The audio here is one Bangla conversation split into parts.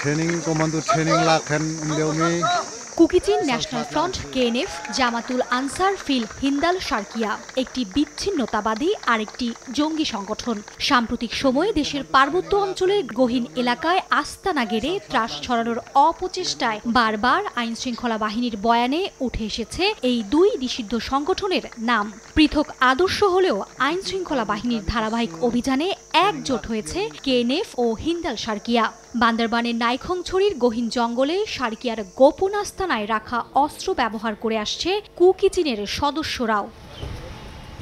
training commando training lakhan umleumi Kuki-Chin National Front KNF Jamaatul Ansar Fil Hindal Sharqiya একটি বিচ্ছিন্নতাবাদী আরেকটি জঙ্গি সংগঠন। সাম্প্রতিক সময়ে দেশের পার্বত্য অঞ্চলের গহীন এলাকায় আস্তানা গেড়ে ত্রাস ছড়ানোর অপচেষ্টায় বারবার আইন শৃঙ্খলা বাহিনীর বয়ানে উঠে এসেছে এই দুই নিষিদ্ধ সংগঠনের নাম। পৃথক আদর্শ হলেও আইন শৃঙ্খলা বাহিনীর ধারাবাহিক অভিযানে একজোট হয়েছে কেএনএফ ও হিন্দাল শারকিয়া। বান্দরবানের নাইখংছড়ির গহীন জঙ্গলে শারকিয়ার গোপন আস্তানায় রাখা অস্ত্র ব্যবহার করে আসছে কুকিচিনের সদস্যরাও।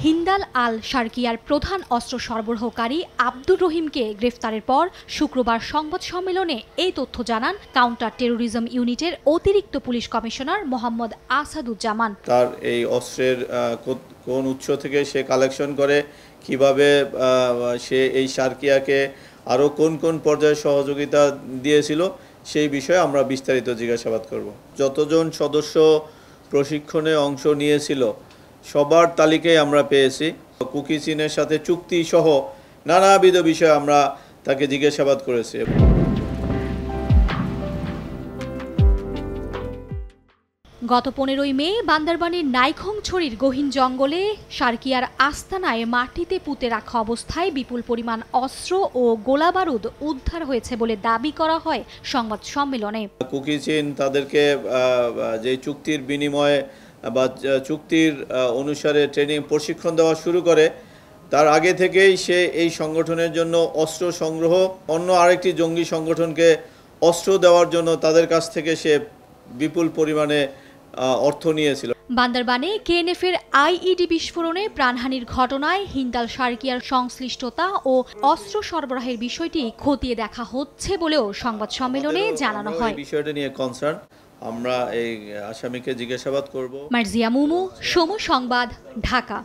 হিন্দাল আল শারকিয়ার প্রধান অস্ত্র সরবরাহকারী আব্দুর রহিমকে গ্রেফতারের পর শুক্রবার সংবাদ সম্মেলনে এই তথ্য জানান কাউন্টার টেরোরিজম ইউনিটের অতিরিক্ত পুলিশ কমিশনার মোহাম্মদ আসাদুজ্জামান। তার এই অস্ত্রের কোন উৎস থেকে সে কালেকশন করে, কিভাবে সে এই শারকিয়াকে আরও কোন কোন পর্যায়ে সহযোগিতা দিয়েছিল, সেই বিষয়ে আমরা বিস্তারিত জিজ্ঞাসাবাদ করব। যতজন সদস্য প্রশিক্ষণে অংশ নিয়েছিল সবার তালিকায় আমরা পেয়েছি। কুকিচিনের সাথে চুক্তি সহ নানাবিধ বিষয়ে আমরা তাকে জিজ্ঞাসাবাদ করেছি। গত 15ই মে বান্দরবানের নাইখংছড়ির গহীন জঙ্গলে শারকিয়ার আস্তানায় মাটিতে পুঁতে রাখা অবস্থায় বিপুল পরিমাণ অস্ত্র ও গোলাবারুদ উদ্ধার হয়েছে বলে দাবি করা হয় সংবাদ সম্মেলনে। কুকিচিন তাদেরকে যে চুক্তির বিনিময়ে বা চুক্তির অনুসারে ট্রেনিং প্রশিক্ষণ দেওয়া শুরু করে, তার আগে থেকেই সে এই সংগঠনের জন্য অস্ত্র সংগ্রহ, অন্য আরেকটি জঙ্গি সংগঠনকে অস্ত্র দেওয়ার জন্য তাদের কাছ থেকে সে বিপুল পরিমাণে অর্থ নিয়েছিল। বান্দরবানে কেএনএফের আইইডি বিস্ফোরণে প্রাণহানির ঘটনায় হিন্দাল শারকিয়ার সংশ্লিষ্টতা ও অস্ত্র সরবরাহের বিষয়টি খতিয়ে দেখা হচ্ছে বলেও সংবাদ সম্মেলনে জানানো হয়। বিষয়টা নিয়ে কনসার্ন, আমরা এই আসামিকে জিজ্ঞাসাবাদ করব। মার্জিয়া মুমু, সময় সংবাদ, ঢাকা।